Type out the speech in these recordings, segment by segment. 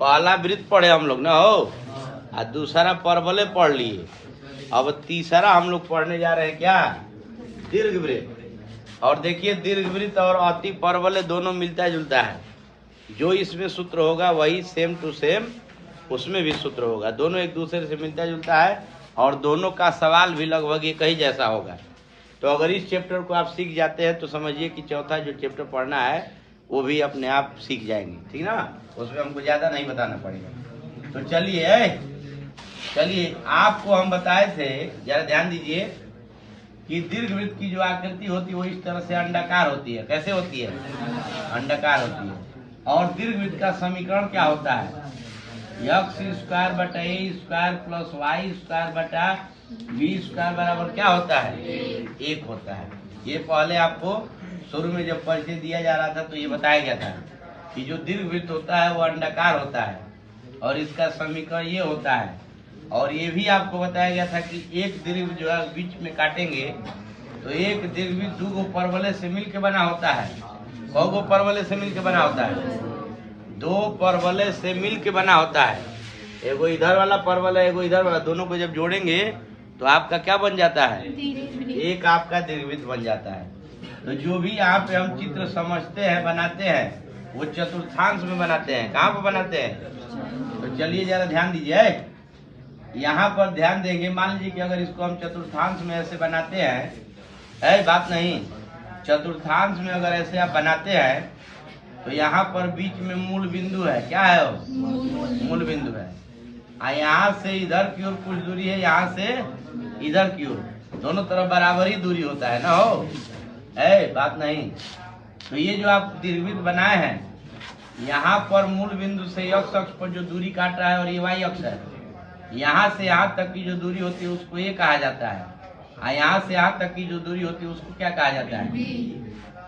पहला वृत्त पढ़े हम लोग ना हो, और दूसरा परवलय पढ़ लिए। अब तीसरा हम लोग पढ़ने जा रहे हैं क्या, दीर्घ वृत्त। और देखिए दीर्घ वृत्त और अति परवलय दोनों मिलता जुलता है। जो इसमें सूत्र होगा वही सेम टू सेम उसमें भी सूत्र होगा। दोनों एक दूसरे से मिलता जुलता है और दोनों का सवाल भी लगभग एक ही जैसा होगा। तो अगर इस चैप्टर को आप सीख जाते हैं तो समझिए कि चौथा जो चैप्टर पढ़ना है वो भी अपने आप सीख जाएंगे, ठीक ना। उसमें हमको ज़्यादा नहीं बताना पड़ेगा। तो चलिए आपको हम बताए थे, जरा ध्यान दीजिए कि दीर्घ वृत्त की जो आकृति होती है वो इस तरह से अंडाकार होती है। कैसे होती है, अंडाकार होती है। और दीर्घ वृत्त का समीकरण क्या होता है, x स्क्वायर बटा ए स्क्वायर प्लस वाई स्क्वायर बटा बी स्क्वायर बराबर क्या होता है, 1 होता है। ये पहले आपको शुरू में जब परिचय दिया जा रहा था तो ये बताया गया था कि जो दीर्घ वृत्त होता है वो अंडाकार होता है और इसका समीकरण ये होता है। और ये भी आपको बताया गया था कि एक दीर्घ जो है बीच में काटेंगे तो एक दीर्घ वृत्त 2 गो परवलय से मिल के बना होता है। कौ गो परवलय से मिल के बना होता है, 2 परवलय से मिल के बना होता है। एगो इधर वाला परवलय एगो इधर वाला, दोनों को जब जोड़ेंगे तो आपका क्या बन जाता है, एक आपका दीर्घवृत्त बन जाता है। तो जो भी यहाँ पे हम चित्र समझते हैं बनाते हैं वो चतुर्थांश में बनाते हैं। कहाँ पे बनाते हैं, तो चलिए जरा ध्यान दीजिए, यहाँ पर ध्यान देंगे। मान लीजिए कि अगर इसको हम चतुर्थांश में ऐसे बनाते हैं, बात नहीं, चतुर्थांश में अगर ऐसे आप बनाते हैं तो यहाँ पर बीच में मूल बिंदु है। क्या है वो, मूल बिंदु है। यहाँ से इधर की ओर कुछ दूरी है, यहाँ से इधर की ओर, दोनों तरफ बराबर ही दूरी होता है ना हो, बात नहीं। तो ये जो आप दीर्घवृत्त बनाए हैं, यहाँ पर मूल बिंदु से x अक्ष पर जो दूरी काट रहा है और ये y अक्ष है, यहाँ से यहाँ तक की जो दूरी होती है उसको ये कहा जाता है। यहाँ से यहाँ तक की जो दूरी होती है उसको क्या कहा जाता है,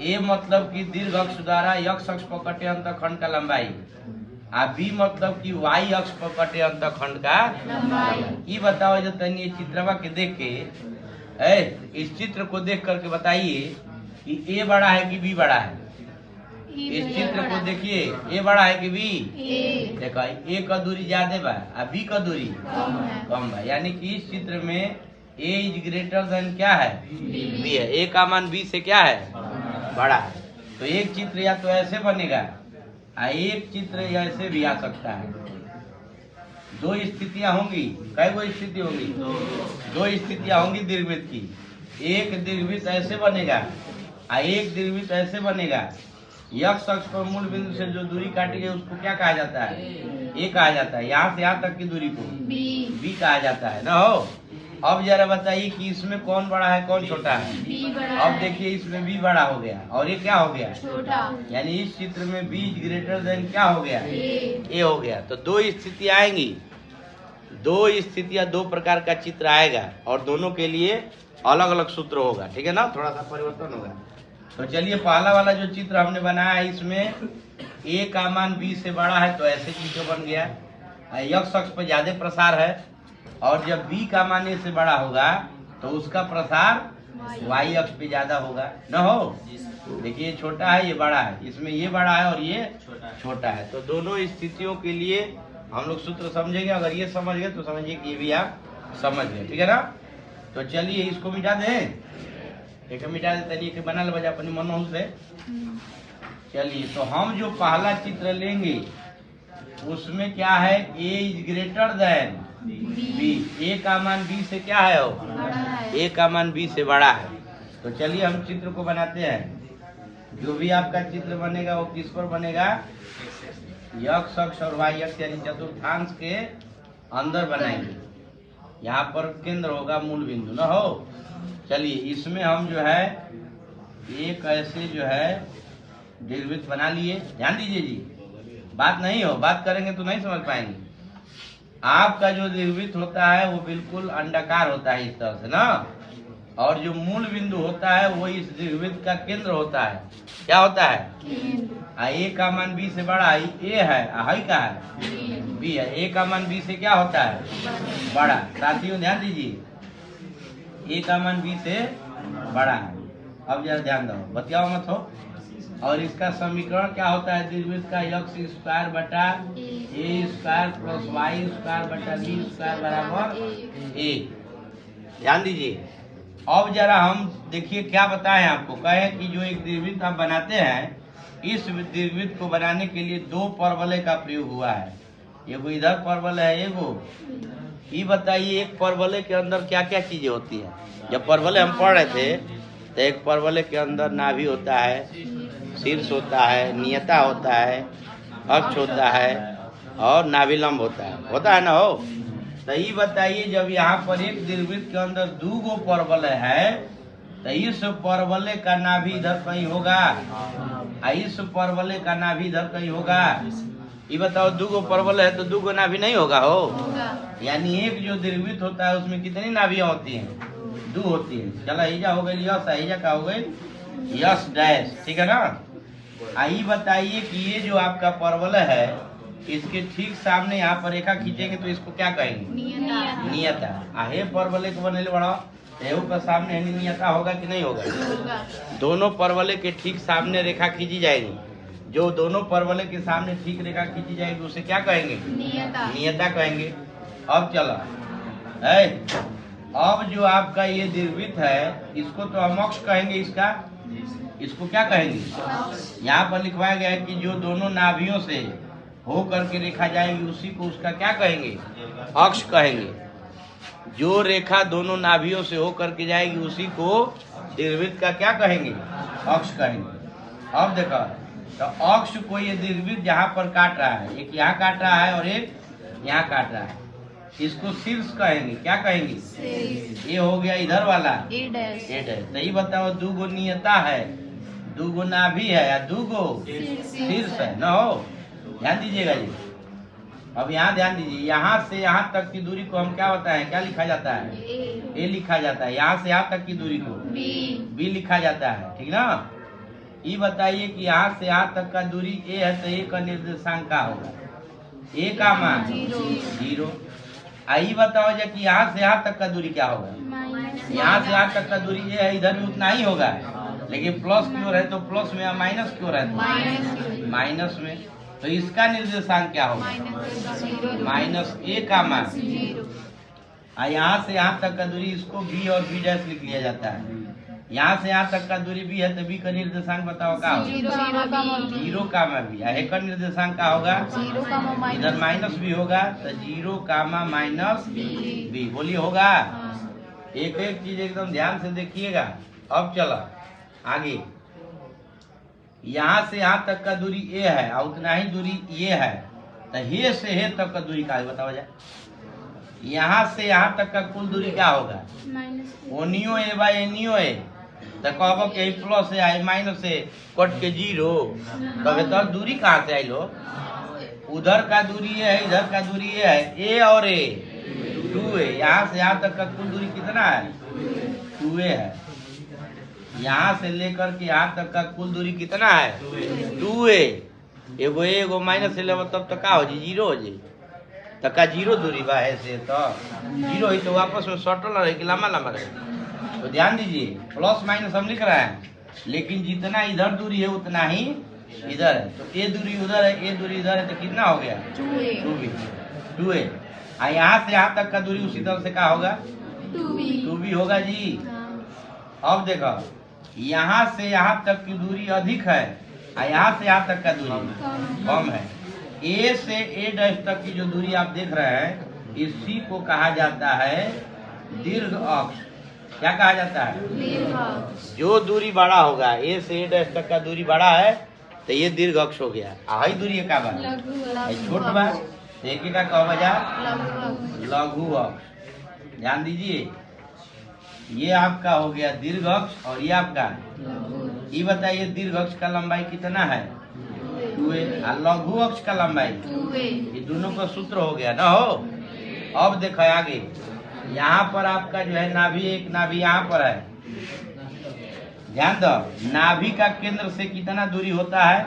ए मतलब कि दीर्घ अक्ष द्वारा x अक्ष पर कटे अंतखंड का लंबाई, बी मतलब कि y अक्ष पर कटे अंतखंड का लंबाई। ये बताओ जो तनी चित्रवा के देख के, इस चित्र को देख करके बताइए कि ए बड़ा है कि बी बड़ा है। इस चित्र को देखिए, ए बड़ा है कि बी, देखो ए का दूरी ज्यादा बा और बी का दूरी कम है। यानी कि इस चित्र में ए इज ग्रेटर देन क्या है, बी है। ए का मान बी से क्या है, बड़ा है। तो एक चित्र या तो ऐसे बनेगा और एक चित्र ऐसे भी आ सकता है। 2 स्थितियां होंगी। कई वो स्थिति होंगी, 2 स्थितियां होंगी दीर्घवृत्त की। एक दीर्घवृत्त ऐसे बनेगा और एक दीर्घवृत्त ऐसे बनेगा। x अक्ष पर मूल बिंदु से जो दूरी काटी गई उसको क्या कहा जाता है, ए कहा जाता है। यहाँ से यहाँ तक की दूरी को बी कहा जाता है ना हो। अब जरा बताइए कि इसमें कौन बड़ा है कौन छोटा है। अब देखिए इसमें बी बड़ा हो गया और ये क्या हो गया, छोटा। यानी इस चित्र में बी ग्रेटर देन क्या हो गया, ए हो गया। तो 2 स्थितियां आएंगी, 2 स्थितियां, 2 प्रकार का चित्र आएगा और दोनों के लिए अलग अलग सूत्र होगा, ठीक है ना, थोड़ा सा परिवर्तन होगा। तो चलिए पहला वाला जो चित्र हमने बनाया है इसमें ए का मान बी से बड़ा है तो ऐसे चित्र बन गया। x अक्ष पर ज्यादा प्रसार है और जब b का मान ए से बड़ा होगा तो उसका प्रसार y अक्ष पे ज्यादा होगा न हो। देखिए ये छोटा है ये बड़ा है, इसमें ये बड़ा है और ये छोटा है। तो दोनों स्थितियों के लिए हम लोग सूत्र समझेंगे। अगर ये समझ गए तो समझिए कि ये भी आप समझ गए, ठीक है ना। तो चलिए इसको मिटा दें, एक मिटा दे तरीके बना ले अपनी मनोह से। चलिए तो हम जो पहला चित्र लेंगे उसमें क्या है, ए इज ग्रेटर देन बी। ए का मान बी से क्या है, ए का मान बी से बड़ा है। तो चलिए हम चित्र को बनाते हैं। जो भी आपका चित्र बनेगा वो किस पर बनेगा, x अक्ष और y अक्ष यानी चतुर्थांश के अंदर बनाएंगे। यहाँ पर केंद्र होगा मूल बिंदु न हो। चलिए इसमें हम जो है एक ऐसे जो है दीर्घवृत्त बना लिए। ध्यान दीजिए जी, बात नहीं हो, बात करेंगे तो नहीं समझ पाएंगे। आपका जो दीर्घवृत्त होता है वो बिल्कुल अंडाकार होता है इस तरह से ना, और जो मूल बिंदु होता है वो इस दीर्घवृत्त का केंद्र होता है। क्या होता है, ए का मान बी से बड़ा, ए है, हाई का है बी है। ए का मान बी से क्या होता है, बड़ा। साथियों ध्यान दीजिए, ए का मान बी से बड़ा है। अब जरा ध्यान दो, बतियाओ मत हो। और इसका समीकरण क्या होता है दीर्घवृत्त का x स्क्वायर बटा a square plus y square बटा b स्क्वायर बराबर a। ध्यान दीजिए। अब जरा हम देखिए क्या बताएं आपको, कहे कि जो एक दीर्घवृत्त आप बनाते हैं, इस दीर्घवृत्त को बनाने के लिए दो परवलय का प्रयोग हुआ है। एगो इधर परवलय है, एगो ये बताइए एक परवलय के अंदर क्या क्या चीजें होती है। जब परवलय हम पढ़ रहे थे तो एक परवलय के अंदर नाभि होता है, शीर्ष होता है, नियता होता है, अक्ष होता है और नाभिलंब होता है ना हो। तो ये बताइए जब यहाँ पर एक दीर्घवृत्त के अंदर दो गो परवलय है तो इस परवलय का नाभि इधर कहीं होगा, इस परवलय का नाभि इधर कहीं होगा। ये बताओ दो गो परवलय है तो दो गो नाभि नहीं होगा हो। यानी एक जो दीर्घवृत्त होता है उसमें कितनी नाभियां होती हैं, दो होती है। चलो ईजा हो गई यश, ईजा का हो गई यश डैश, ठीक है ना। आइए बताइए कि ये जो आपका परवलय है इसके ठीक सामने यहाँ पर रेखा खींचेंगे तो इसको क्या कहेंगे, नियता। आहे परवलय को बनेले बड़ा एहू का सामने नियता होगा कि नहीं होगा। दोनों परवलय के ठीक सामने रेखा खींची जाएगी, जो दोनों परवलय के सामने ठीक रेखा खींची जाएगी उसे क्या कहेंगे, नियता कहेंगे। अब चलो अब जो आपका ये दीर्घवृत्त है इसको तो हम अक्ष कहेंगे, इसको क्या कहेंगे। यहाँ पर लिखवाया गया है कि जो दोनों नाभियों से हो करके रेखा जाएगी उसी को उसका क्या कहेंगे, अक्ष कहेंगे। जो रेखा दोनों नाभियों से हो करके जाएगी उसी को दीर्घवृत्त का क्या कहेंगे, अक्ष कहेंगे। अब देखो तो अक्ष को ये दीर्घवृत्त जहाँ पर काट रहा है, एक यहाँ काट रहा है और एक यहाँ काट रहा है, इसको शीर्ष कहेंगे। क्या कहेंगे, ये हो गया इधर वाला ए डैश। तो ये बताओ दो गो नियता है, दो गो नाभि है या दो गो शीर्ष है न हो। ध्यान दीजिएगा जी। अब यहाँ ध्यान दीजिए, यहाँ से यहाँ तक की दूरी को हम क्या बताएं, क्या लिखा जाता है, ए लिखा जाता है। यहाँ से यहाँ तक की दूरी को बी लिखा जाता है, ठीक ना। ये बताइए कि यहाँ से यहाँ तक का दूरी ए है तो ए का निर्देशांक क्या होगा, ए का मान 0। आइए बताओ जब कि यहाँ से यहाँ तक का दूरी क्या होगा, यहाँ से यहाँ तक का दूरी ये है, इधर भी उतना ही होगा, लेकिन प्लस की ओर है तो प्लस में, माइनस की ओर है तो माइनस में। तो इसका निर्देशांक क्या होगा, माइनस ए का मान। यहाँ से यहाँ तक का दूरी इसको बी और बी डैश लिख लिया जाता है। यहाँ से यहाँ तक का दूरी बी है तो बी का निर्देशांक बताओ क्या होगा, 0 का बी। ए का निर्देशांक क्या होगा, इधर माइनस बी होगा तो 0 कामा माइनस बी। बोलिए होगा। एक एक चीज एकदम ध्यान से देखिएगा। अब चलो आगे, यहाँ से यहाँ तक का दूरी ए है और उतना ही दूरी ये है तो हे से हे तक का दूरी क्या है बताओ जाए। यहाँ से यहाँ तक का कुल दूरी क्या होगा, ओनियो ए बाई एनियो ए। तो कहबो कि प्लस है आई माइनस है कट के 0, तब तो दूरी कहाँ से आई लो। उधर का दूरी है, इधर का दूरी है, ए और ए 2a। यहाँ से यहाँ तक का कुल दूरी कितना है, 2a है। यहाँ से लेकर के यहाँ तक का कुल दूरी कितना है, 2a। एगो एगो माइनस से लेवल तब तक का हो जी 0 हो जी, तक का 0 दूरी बा है से तो 0 ही तो वापस में सटल रहे कि लंबा लंबा रहे। तो ध्यान दीजिए प्लस माइनस हम लिख रहे हैं, लेकिन जितना इधर दूरी है उतना ही इधर है। तो ए दूरी उधर है, ए दूरी इधर है तो कितना हो गया, 2a। यहाँ से यहाँ तक का दूरी उसी तरह से क्या होगा, 2b होगा जी। अब देखो यहाँ से यहाँ तक की दूरी अधिक है और यहाँ से यहाँ तक का दूरी कम है। ए से ए डैश तक की जो दूरी आप देख रहे हैं इसी को कहा जाता है दीर्घ अक्ष। क्या कहा जाता है, जो दूरी बड़ा होगा, ए से ए डैश तक का दूरी बड़ा है तो ये दीर्घ अक्ष हो गया। आई दूरी का बात छोट बा, एक का कह बजा लघु अक्ष। ध्यान दीजिए, ये आपका हो गया दीर्घ अक्ष और ये आपका। ये बताइए दीर्घ अक्ष का लंबाई कितना है, 2a, और लघु अक्ष का लंबाई 2a। ये दोनों का सूत्र हो गया ना हो। अब देखो आगे, यहाँ पर आपका जो है नाभि, एक नाभि यहाँ पर है। ध्यान दो, नाभि का केंद्र से कितना दूरी होता है,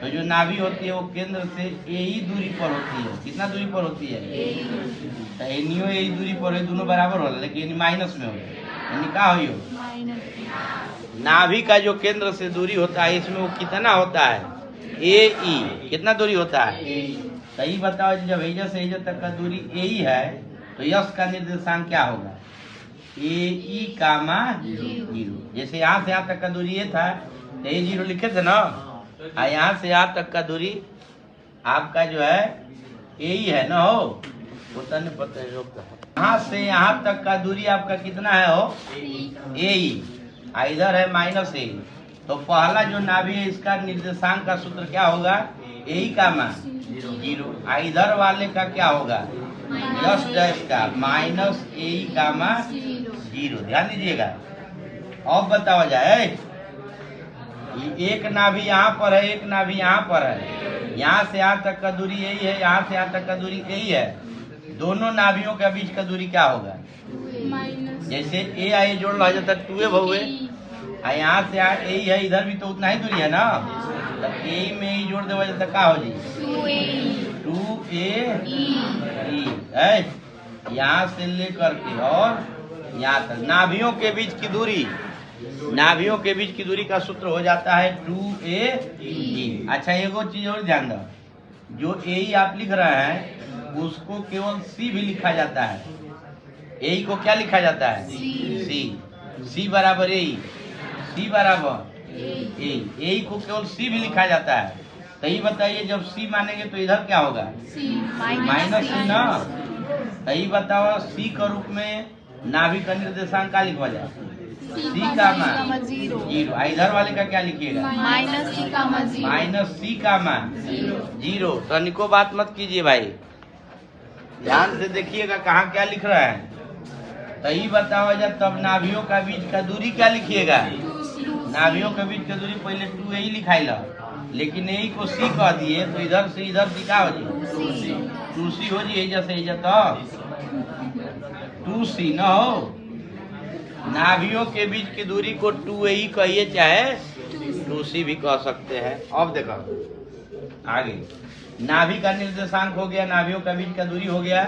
तो जो नाभि होती है वो केंद्र से ए ही दूरी पर होती है। कितना दूरी पर होती है, तो एनियो ए दूरी पर है, दोनों बराबर होला, लेकिन माइनस में हो, यानी क्या हो नाभि का जो केंद्र से दूरी होता है इसमें वो कितना होता है, ए ई, कितना दूरी होता है? सही बताओ, जब एजा से एजा तक का दूरी ए ई है तो यश का निर्देशांक क्या होगा? ए ई कामा जीरो। जैसे यहाँ से यहाँ तक का दूरी ये था तो ए जीरो लिखे थे ना, यहाँ से यहाँ तक का दूरी आपका जो है ए ही है ना, हो पता नहीं पता है। यहाँ से यहाँ तक का दूरी आपका कितना है हो? ए ही। इधर है माइनस ए, तो पहला जो नाभि है इसका निर्देशांक का सूत्र क्या होगा? ए ही कामा जीरो। इधर वाले का क्या होगा? यश डैश का माइनस ए ही कामा जीरो। ध्यान दीजिएगा। अब बताओ जाए, एक नाभि यहाँ पर है, एक नाभि यहाँ पर है। यहाँ से यहाँ तक का दूरी यही है, यहाँ से यहाँ तक का दूरी यही है। दोनों नाभियों के बीच का दूरी क्या होगा? जैसे ए आई जोड़ लो जाता है 2a बहुए, यहाँ से यहाँ ए है, इधर भी तो उतना ही दूरी है ना, तो ए में ही जोड़ देवा जाता क्या हो जी? 2a है। यहाँ से लेकर के और यहाँ तक नाभियों के बीच की दूरी, नाभियों के बीच की दूरी का सूत्र हो जाता है 2a। अच्छा, एगो चीज और ध्यान दो, जो ए आप लिख रहे हैं उसको केवल सी भी लिखा जाता है। ए को क्या लिखा जाता है? सी। सी बराबर ए, सी बराबर ए को केवल सी भी लिखा जाता है। तो ये बताइए, जब सी मानेंगे तो इधर क्या होगा? माइनस सी ना। तो ये बताओ, सी के रूप में नाभि का निर्देशांक क्या लिखवा जाए? सी कामा जीरो। इधर वाले का क्या लिखिएगा? माइनस सी कामा जीरो। तनिको बात मत कीजिए भाई, ध्यान से देखिएगा कहाँ क्या लिख रहा है। तो ये बताओ जब तब नाभियों का बीच का दूरी क्या लिखिएगा? नाभियों के बीच का दूरी पहले 2a ही लिखाई ला, लेकिन ए को सी कह दिए तो इधर से इधर सी क्या हो जी? 2c हो जी। एजा से एजा तो 2c न हो। नाभियों के बीच की दूरी को 2a ही कहिए चाहे 2c भी कह सकते हैं। अब देखो आगे, नाभि का निर्देशांक हो गया, नाभियों का बीच का दूरी हो गया।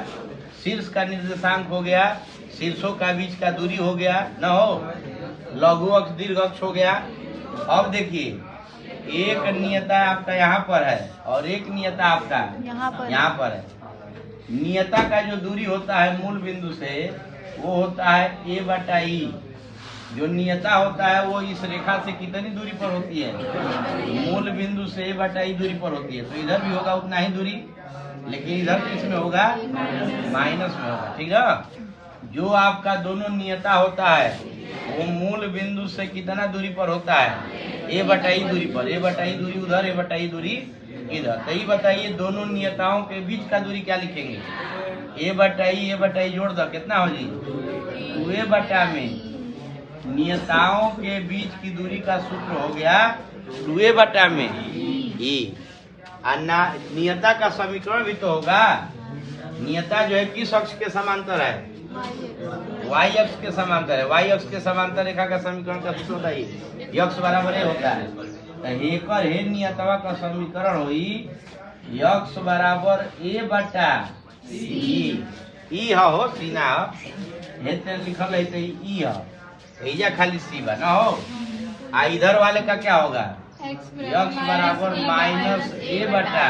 शीर्ष का निर्देशांक हो गया, शीर्षों का बीच का दूरी हो गया न हो। लघु अक्ष दीर्घ अक्ष हो गया। अब देखिए, एक नियता आपका यहाँ पर है और एक नियता आपका यहाँ पर है। नियता का जो दूरी होता है मूल बिंदु से वो होता है a बटा ई। जो नियता होता है वो इस रेखा से कितनी दूरी पर होती है? मूल बिंदु से a बटा ई दूरी पर होती है। तो इधर भी होगा उतना ही दूरी, लेकिन इधर किसमें होगा? माइनस में होगा। ठीक है। जो आपका दोनों नियता होता है वो मूल बिंदु से कितना दूरी पर होता है? a बटा ई दूरी पर। a बटा ई दूरी उधर, a बटा ई दूरी इधर। तो ये बताइए, दोनों नियताओं के बीच का दूरी क्या लिखेंगे? a बटा ई जोड़ दो, कितना हो जी? 2a बटा में नियताओं के बीच की दूरी का सूत्र हो गया 2a बटा में ई। नियता का समीकरण भी तो होगा। नियता जो है किस अक्ष के समांतर है? y अक्ष के समांतर है। y अक्ष के समांतर रेखा का समीकरण का सूत्र होता है यक्ष बराबर ए होता है। तो एकर हे नियतवा का समीकरण हुई यक्ष बराबर ए बटा ई हो सीना हेते लिखल है तो ई हो, एजा खाली सी बा ना हो। इधर वाले का क्या होगा? यक्ष बराबर माइनस ए बटा।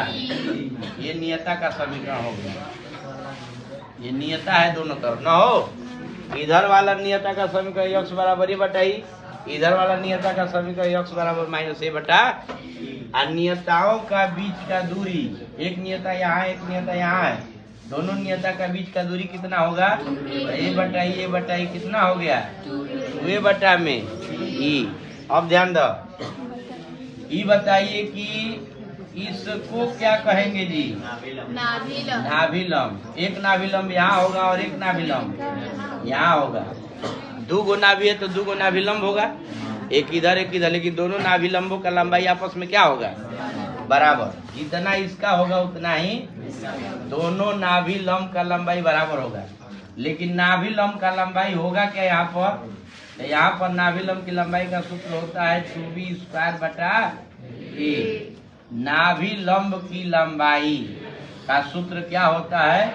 ये नियता का समीकरण हो गया। ये नियता है दोनों तरफ ना हो। इधर वाला नियता का समीकरण यक्ष बराबर ए बटा ई, इधर वाला नियता का समीकरण यक्ष बराबर माइनस ए बटा। नियताओं का बीच का दूरी, एक नियता यहाँ एक नियता यहाँ है, दोनों नियता का बीच का दूरी कितना होगा? ए बटा ई कितना हो गया? 2a बटा में ई। अब ध्यान दो, ई बताइए कि इसको क्या कहेंगे जी? नाभिलंब। एक नाभिलंब यहाँ होगा और एक नाभिलंब यहाँ होगा। दो गो नाभि है तो दो गो नाभिलंब होगा, एक इधर एक इधर, लेकिन दोनों नाभिलंबों का लंबाई आपस में क्या होगा? बराबर। जितना इसका होगा उतना ही दोनों नाभिलंब का लंबाई बराबर होगा। लेकिन नाभिलंब का लंबाई होगा क्या यहाँ पर? तो यहाँ पर नाभिलंब की लंबाई का सूत्र होता है 24 स्क्वायर बटा ए। नाभिलंब की लंबाई का सूत्र क्या होता है?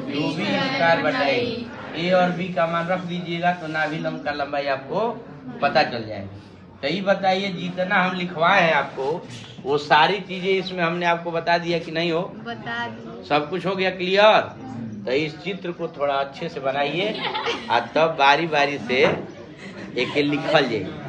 24 स्क्वायर बटा ए और बी का मान रख दीजिएगा तो नाभिलंब का लंबाई आपको पता चल जाएगा। तो ये बताइए जितना हम लिखवाए हैं आपको वो सारी चीजें इसमें हमने आपको बता दिया कि नहीं हो? बता दी। सब कुछ हो गया क्लियर? तो इस चित्र को थोड़ा अच्छे से बनाइए और तब बारी बारी से एक लिखल जाए।